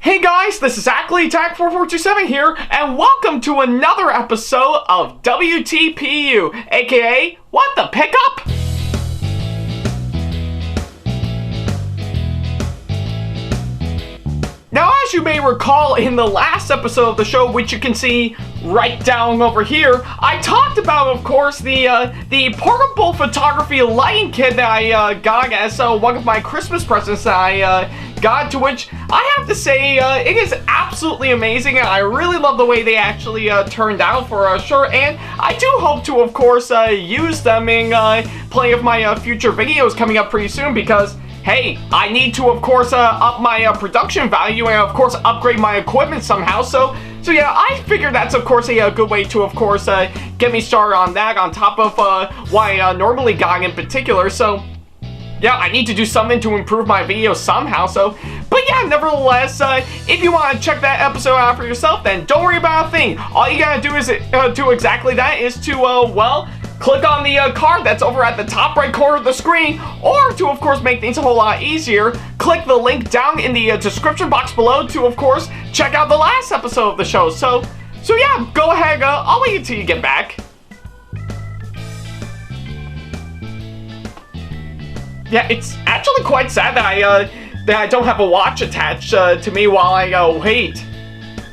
Hey guys, this is SamAttack4427 here, and welcome to another episode of WTPU, aka What the Pickup? Now, as you may recall, in the last episode of the show, which you can see right down over here, I talked about, of course, the portable photography lighting kit that I got as one of my Christmas presents that I got, to which I have to say it is absolutely amazing, and I really love the way they actually turned out for sure, and I do hope to, of course, use them in plenty of my future videos coming up pretty soon, because hey, I need to, of course, up my production value and, of course, upgrade my equipment somehow. So yeah, I figured that's, of course, a good way to, of course, get me started on that on top of what I normally got in particular. So yeah, I need to do something to improve my videos somehow. So, but yeah, nevertheless, if you want to check that episode out for yourself, then don't worry about a thing. All you gotta do is do exactly that, is to, well, click on the card that's over at the top right corner of the screen, or to, of course, make things a whole lot easier, click the link down in the description box below to, of course, check out the last episode of the show. So yeah, go ahead, I'll wait until you get back. Yeah, it's actually quite sad that I don't have a watch attached to me while I wait.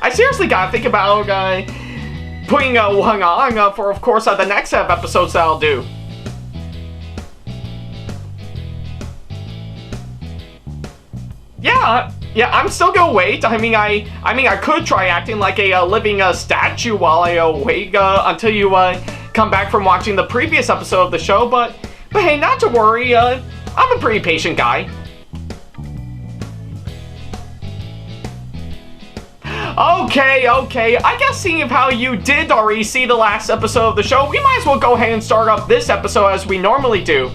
I seriously gotta think about putting one on for, of course, the next set of episodes that I'll do. Yeah, I'm still gonna wait. I mean, I could try acting like a living statue while I wait until you come back from watching the previous episode of the show. But hey, not to worry. I'm a pretty patient guy. Okay, I guess seeing how you did already see the last episode of the show, we might as well go ahead and start up this episode as we normally do.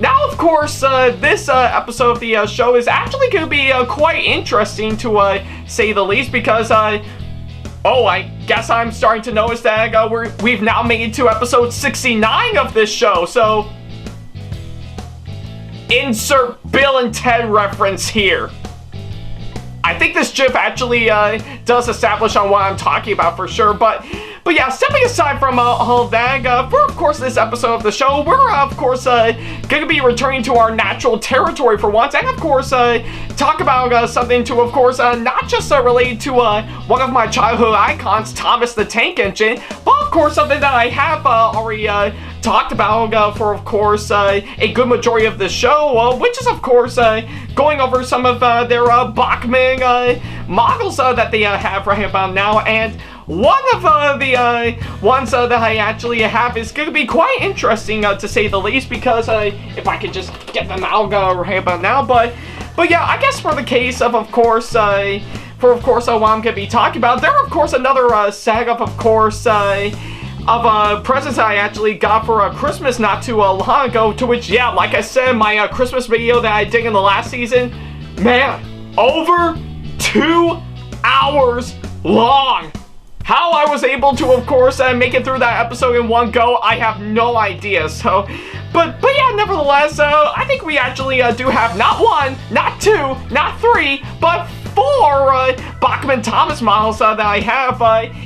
Now, of course, this episode of the show is actually going to be quite interesting, to say the least, because, oh, I guess I'm starting to notice that we've now made it to episode 69 of this show, so insert Bill and Ted reference here. I think this GIF actually does establish on what I'm talking about for sure, but yeah, stepping aside from all of that, for, of course, this episode of the show, we're, of course, going to be returning to our natural territory for once, and, of course, talk about something to, of course, not just related to one of my childhood icons, Thomas the Tank Engine, but, of course, something that I have already talked about for, of course, a good majority of the show, which is, of course, going over some of their Bachmann models that they have right about now, and one of the ones that I actually have is going to be quite interesting, to say the least, because if I could just get them out right about now, but yeah, I guess for the case of course, what I'm going to be talking about, there are, of course, another set of course, of presents I actually got for Christmas not too long ago, to which, yeah, like I said, my Christmas video that I did in the last season, man, over 2 hours long. How I was able to, of course, make it through that episode in one go, I have no idea. So, but yeah, nevertheless, I think we actually do have not one, not two, not three, but 4 Bachmann Thomas models that I have.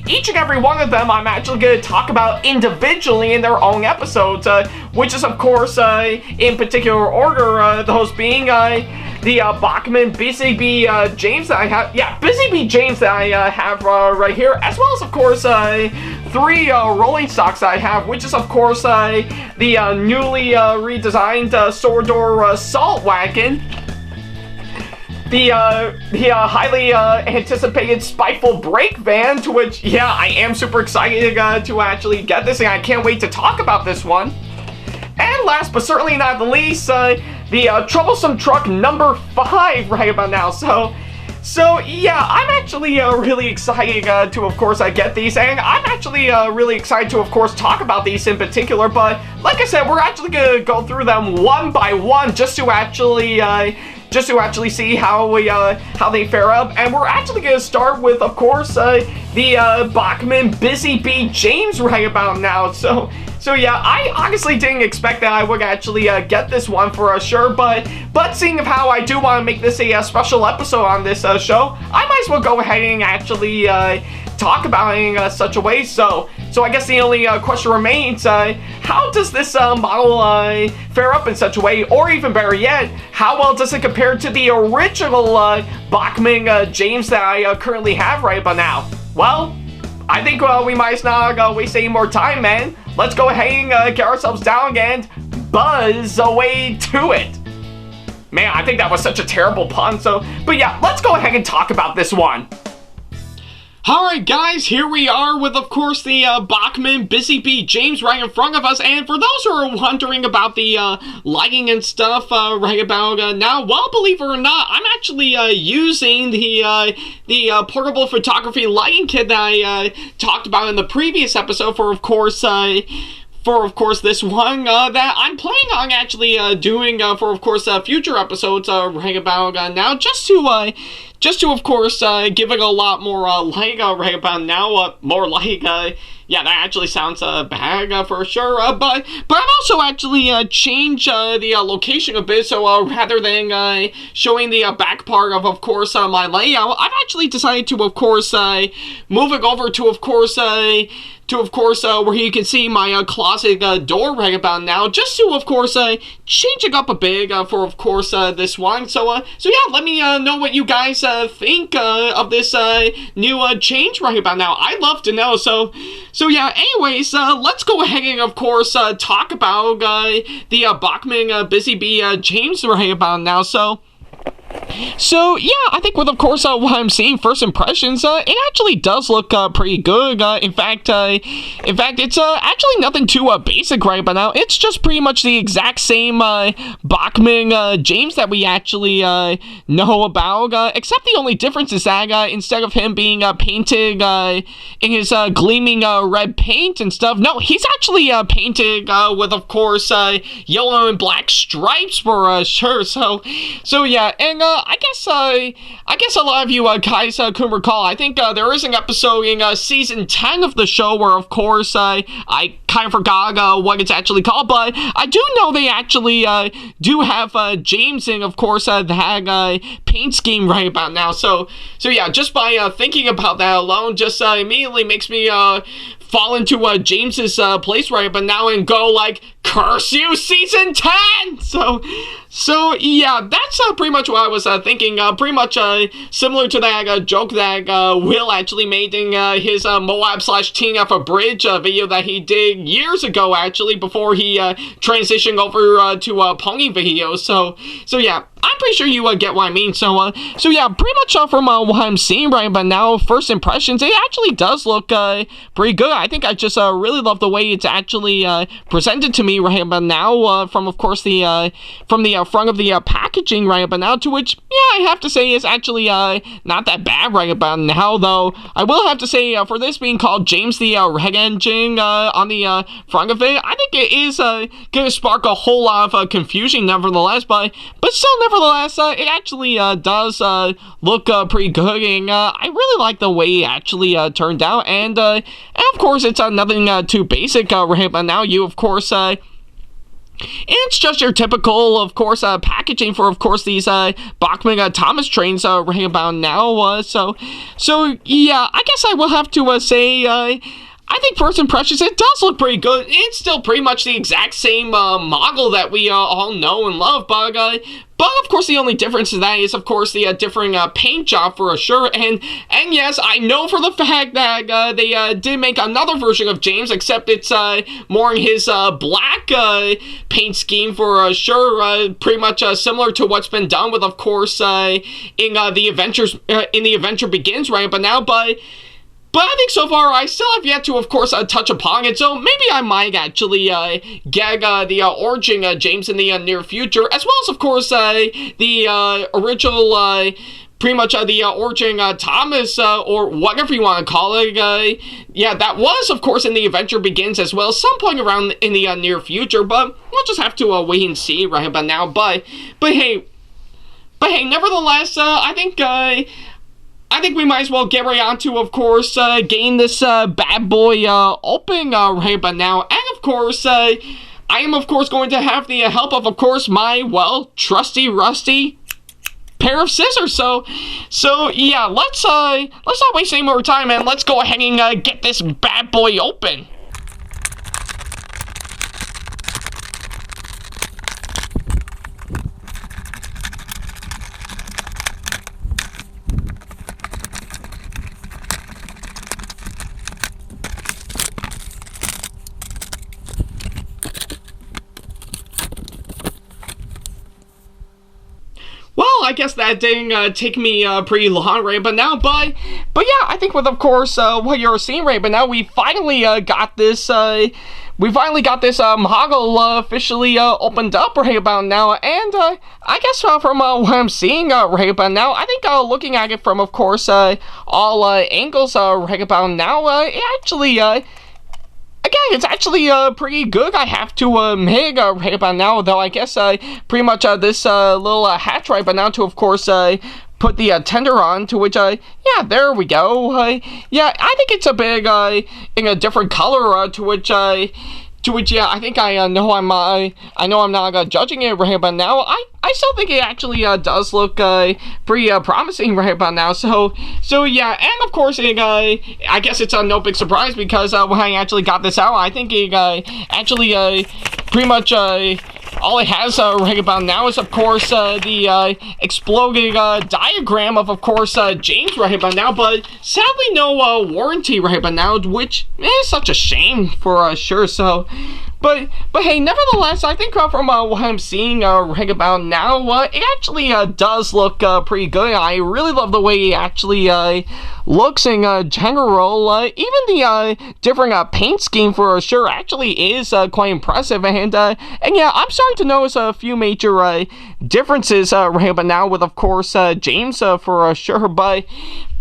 Each and every one of them I'm actually going to talk about individually in their own episodes, which is, of course, in particular order, those being the Bachmann Busy Bee James that I have. Yeah, Busy Bee James that I have right here, as well as, of course, 3 rolling stocks I have, which is, of course, the newly redesigned Sordor Salt Wagon, the highly anticipated Spiteful Brake Van, to which, yeah, I am super excited to actually get this, and I can't wait to talk about this one. And last but certainly not the least, the Troublesome Truck number 5 right about now. So yeah, I'm actually really excited to, of course, get these, and I'm actually really excited to, of course, talk about these in particular, but like I said, we're actually going to go through them one by one just to actually just to actually see how they fare up. And we're actually gonna start with, of course, the Bachmann Busy Bee James right about now. So yeah, I honestly didn't expect that I would actually get this one for sure, but seeing of how I do want to make this a special episode on this show, I might as well go ahead and actually talk about it in such a way. So I guess the only question remains, how does this model fare up in such a way, or even better yet, how well does it compare to the original Bachmann James that I currently have right about now? Well, I think we might as not waste any more time, man. Let's go ahead and get ourselves down and buzz away to it. Man, I think that was such a terrible pun, but yeah, let's go ahead and talk about this one. Alright guys, here we are with, of course, the Bachmann Busy Bee James right in front of us, and for those who are wondering about the lighting and stuff right about now, well, believe it or not, I'm actually using the portable photography lighting kit that I talked about in the previous episode for, of course, this one that I'm planning on actually doing for, of course, future episodes right about now, just to, of course, give it a lot more light right about now, more light, yeah, that actually sounds bad for sure, but I've also actually changed the location a bit, so rather than showing the back part of course, my layout, I've actually decided to, of course, move it over to, of course, where you can see my closet door right about now, just to, of course, change it up a bit for, of course, this one. So yeah, let me know what you guys think of this new change right about now. I'd love to know. So yeah, anyways, let's go ahead and, of course, talk about the Bachmann Busy Bee James right about now. So yeah, I think with, of course, what I'm seeing, first impressions, it actually does look pretty good. In fact, it's actually nothing too basic right about now. It's just pretty much the exact same Bachmann James that we actually know about, except the only difference is that instead of him being painted in his gleaming red paint and stuff, no, he's actually painted with, of course, yellow and black stripes for sure. So yeah, and I guess a lot of you guys can recall, I think there is an episode in season 10 of the show where, of course, I kind of forgot what it's actually called, but I do know they actually do have James in, of course, that paint scheme right about now. So yeah, just by thinking about that alone, just immediately makes me fall into James's place right but now and go like, curse you, season 10! So yeah, that's pretty much what I was thinking, pretty much similar to that joke that Will actually made in his Moab/TNF Bridge video that he did years ago, actually, before he transitioned over to pony videos. So yeah, I'm pretty sure you get what I mean. So yeah, pretty much from what I'm seeing right about now, first impressions, it actually does look pretty good. I think I just really love the way it's actually presented to me right about now, from, of course, the front of the packaging right about now, to which, yeah, I have to say is actually not that bad right about now, though I will have to say, for this being called James the Red Engine on the front of it, I think it is gonna spark a whole lot of confusion nevertheless, but still, nevertheless, it actually does look pretty good, and I really like the way it actually turned out, and of course, it's nothing too basic right about now. You, of course, it's just your typical, of course, packaging for, of course, these Bachmann Thomas trains right about now. So yeah, I guess I will have to say, I think first impressions, it does look pretty good. It's still pretty much the exact same model that we all know and love, but of course the only difference in that is, of course, the different paint job for sure, and yes, I know for the fact that they did make another version of James, except it's more in his black paint scheme for sure, pretty much similar to what's been done with, of course, in the Adventure Begins right but now, but I think so far I still have yet to, of course, touch upon it, so maybe I might actually get the Origin James in the near future, as well as, of course, the original, pretty much the Origin Thomas, or whatever you want to call it, yeah, that was, of course, in the Adventure Begins as well, some point around in the near future, but we'll just have to wait and see right about now, but hey, hey, nevertheless, I think we might as well get right on to, of course, getting this bad boy open right about now. And, of course, I am, of course, going to have the help of course, my, well, trusty, rusty pair of scissors. So yeah, let's not waste any more time, and let's go ahead and get this bad boy open. Well, I guess that didn't take me pretty long right but now, but yeah, I think with, of course, what you're seeing right but now, we finally got this Mahoggle officially opened up right about now, and I guess from what I'm seeing right about now, I think looking at it from, of course, all angles right about now, it actually again, it's actually pretty good, I have to admit, right about now, though I guess pretty much this little hatch right about now to, of course, put the tender on, to which, yeah, there we go. Yeah, I think it's a big, in a different color, to which, yeah, I think I know I'm not judging it right about now. I still think it actually does look pretty promising right about now. So yeah, and of course, I guess it's no big surprise because when I actually got this out, I think it actually pretty much all it has right about now is, of course, the exploding diagram of course, James right about now, but sadly no warranty right about now, which is such a shame for sure. So, but hey, nevertheless, I think from what I'm seeing right about now, it actually does look pretty good. I really love the way it actually looks in general. Even the different paint scheme for sure actually is quite impressive, and yeah, I'm starting to notice a few major differences right about now with, of course, James for sure. But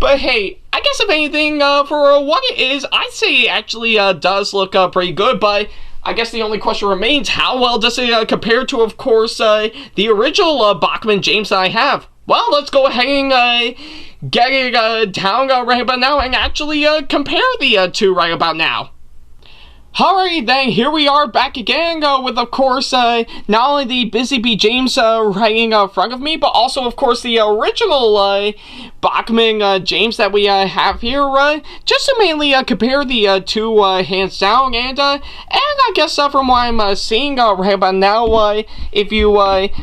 hey, I guess if anything, for what it is, I'd say it actually does look pretty good. But I guess the only question remains, how well does it compare to, of course, the original Bachmann James that I have? Well, let's go ahead and get it down right about now and actually compare the two right about now. Alright then, here we are back again with, of course, not only the Busy Bee James right in front of me, but also, of course, the original Bachmann James that we have here, just to mainly compare the two hands down, and I guess from what I'm seeing right about now, if you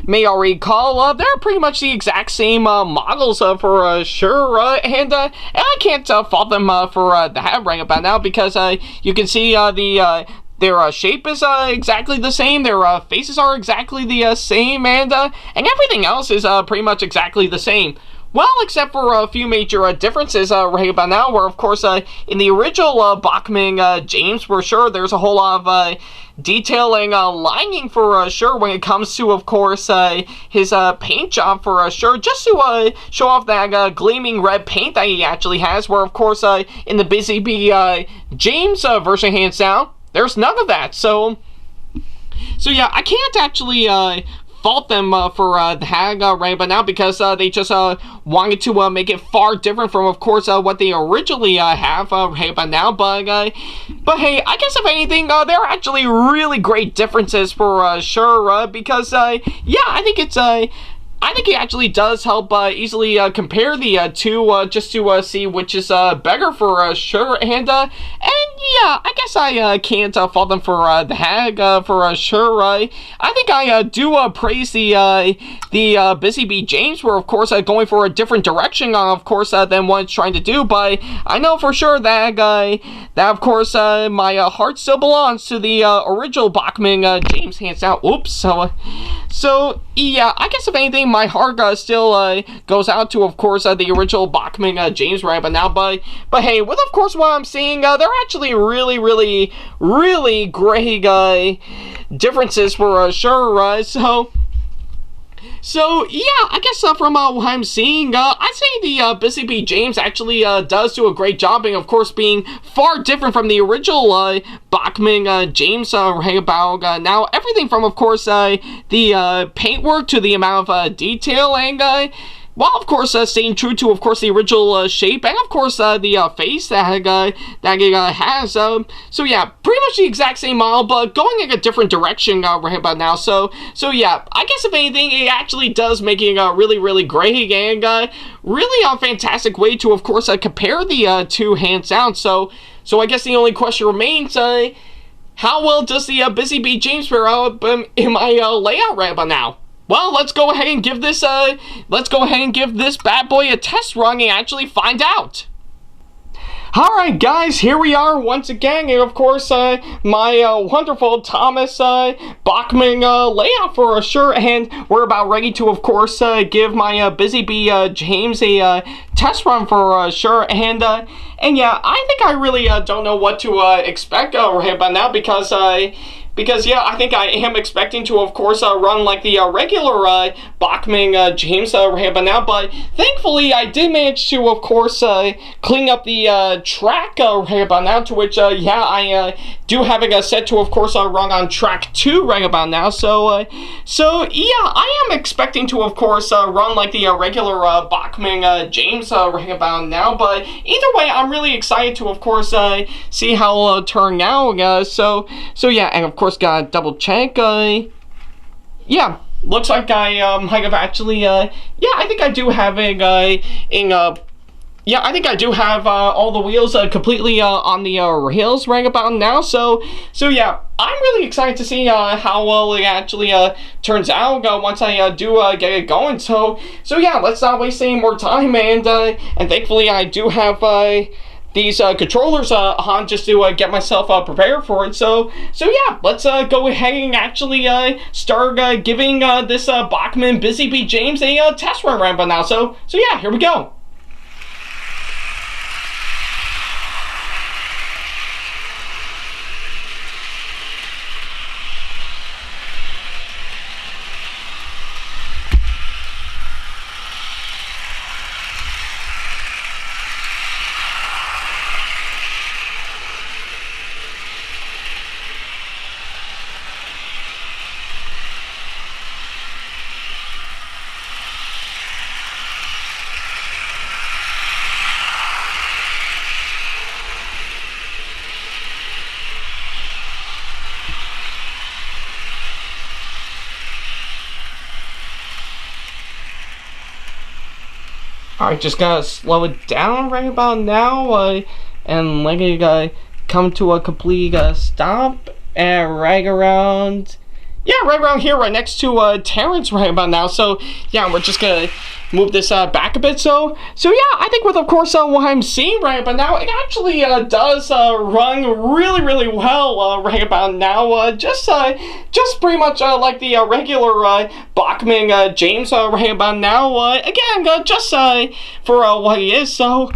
may already recall, they're pretty much the exact same models for sure, and I can't fault them for that right about now, because you can see their shape is exactly the same, their faces are exactly the same, and everything else is pretty much exactly the same. Well, except for a few major differences right about now, where, of course, in the original Bachmann James, for sure, there's a whole lot of detailing, lining for sure, when it comes to, of course, his paint job for sure, just to show off that gleaming red paint that he actually has, where, of course, in the Busy Bee James version, hands down, there's none of that. So yeah, I can't actually fault them for that right about now, because they just wanted to make it far different from, of course, what they originally have right about now. But hey, I guess if anything, there are actually really great differences for sure, because yeah, I think it actually does help easily compare the two, just to see which is better for sure, and yeah, I guess I can't fault them for that for sure. I think I do praise the Busy Bee James, where, of course, going for a different direction, of course, than what it's trying to do. But I know for sure that of course, my heart still belongs to the original Bachmann James, hands down. Oops. So yeah, I guess if anything, my heart still goes out to, of course, the original Bachmann James right but now. But hey, with, of course, what I'm seeing, there are actually really great differences for sure. So yeah, I guess from what I'm seeing, I'd say the Busy Bee James actually does do a great job, and of course being far different from the original Bachmann James right about now. Everything from, of course, the paintwork to the amount of detail, and while of course staying true to, of course, the original shape, and of course the face that it has. So yeah, pretty much the exact same model, but going in a different direction right about now. So yeah, I guess if anything, it actually does make it really great, and really a fantastic way to, of course, compare the two hands down. So I guess the only question remains, how well does the Busy Bee James fare out in my layout right about now? Well, let's go ahead and give this bad boy a test run and actually find out. Alright guys, here we are once again, and of course my wonderful Thomas Bachmann layout for sure, and we're about ready to, of course, give my Busy Bee James a test run for sure, and yeah, I think I really don't know what to expect right about now, because yeah, I think I am expecting to, of course, run like the regular Bachmann James right about now, but thankfully I did manage to, of course, clean up the track right about now, to which, yeah, I do have it set to, of course, run on track 2 right about now, so yeah, I am expecting to, of course, run like the regular Bachmann James right about now, but either way, I'm really excited to, of course, see how it'll turn out, so yeah, and of course, gotta double check, yeah, looks like I might have actually, yeah, I think I do have it, yeah, I think I do have all the wheels completely on the rails right about now, so yeah, I'm really excited to see how well it actually turns out once I do get it going, so yeah, let's not waste any more time, and thankfully I do have these controllers on just to get myself prepared for it. So yeah, let's go ahead and actually start giving this Bachmann Busy Bee James a test run right now. So yeah, here we go. Alright, just gotta slow it down right about now, and let it come to a complete stop, and right around, yeah, right around here, right next to Terrence right about now. So yeah, we're just gonna move this back a bit. So yeah, I think with, of course, what I'm seeing right about now, it actually does run really well right about now. Just pretty much like the regular Bachmann James right about now. Again, just for what he is. So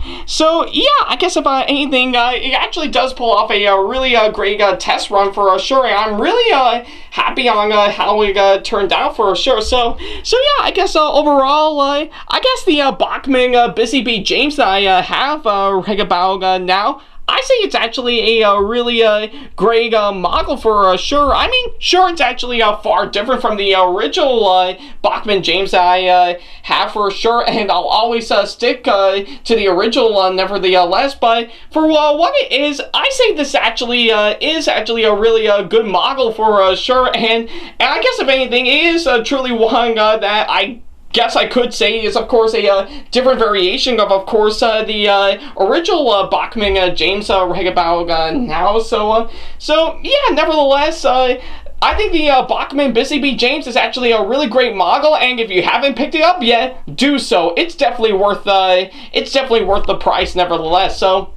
yeah, I guess if anything, it actually does pull off a really great test run for sure. And I'm really happy on how it turned out for sure. So yeah, I guess overall, I guess the Bachmann Busy Bee James that I have right about now, I say it's actually a really great model for sure. I mean, sure, it's actually far different from the original Bachmann James that I have for sure, and I'll always stick to the original nevertheless. But for what it is, I say this actually is actually a really good model for sure, and I guess if anything, it is truly one that I guess I could say is, of course, a different variation of course, the original Bachmann James right about now. So yeah, nevertheless, I think the Bachmann Busy Bee James is actually a really great model, and if you haven't picked it up yet, do so. It's definitely worth the price, nevertheless. So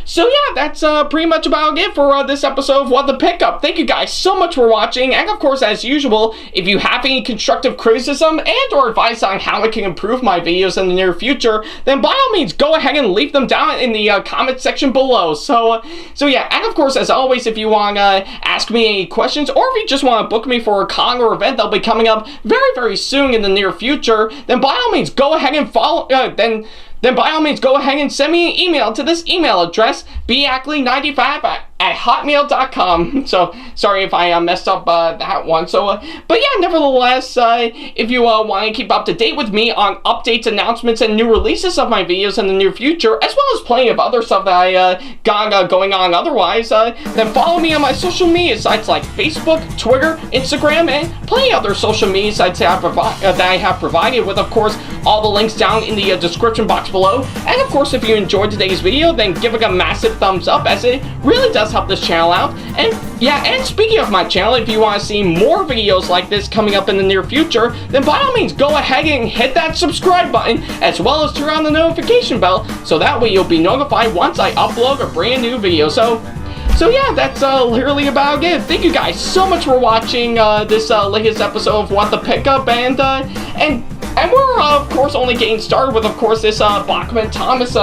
So yeah, that's pretty much about it for this episode of What the Pickup. Thank you guys so much for watching, and of course, as usual, if you have any constructive criticism and or advice on how I can improve my videos in the near future, then by all means, go ahead and leave them down in the comment section below. So yeah, and of course, as always, if you want to ask me any questions, or if you just want to book me for a con or event that'll be coming up very, very soon in the near future, then by all means, go ahead and follow, then by all means, go ahead and send me an email to this email address, backley95@hotmail.com. So, sorry if I messed up that one. So, but yeah, nevertheless, if you want to keep up to date with me on updates, announcements, and new releases of my videos in the near future, as well as plenty of other stuff that I got going on otherwise, then follow me on my social media sites like Facebook, Twitter, Instagram, and plenty of other social media sites that I have provided with, of course, all the links down in the description box below. And of course, if you enjoyed today's video, then give it a massive thumbs up, as it really does help this channel out. And yeah, and speaking of my channel, if you want to see more videos like this coming up in the near future, then by all means, go ahead and hit that subscribe button, as well as turn on the notification bell, so that way you'll be notified once I upload a brand new video. So yeah, that's literally about it. Thank you guys so much for watching this latest episode of What the Pickup, and we're, of course, only getting started with, of course, this Bachmann-Thomas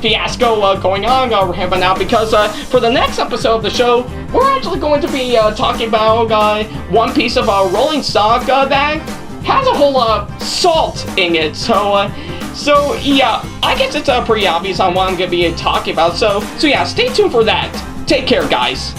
fiasco going on right now, because for the next episode of the show, we're actually going to be talking about one piece of rolling stock that has a whole lot of salt in it. So yeah, I guess it's pretty obvious on what I'm going to be talking about. So yeah, stay tuned for that. Take care, guys.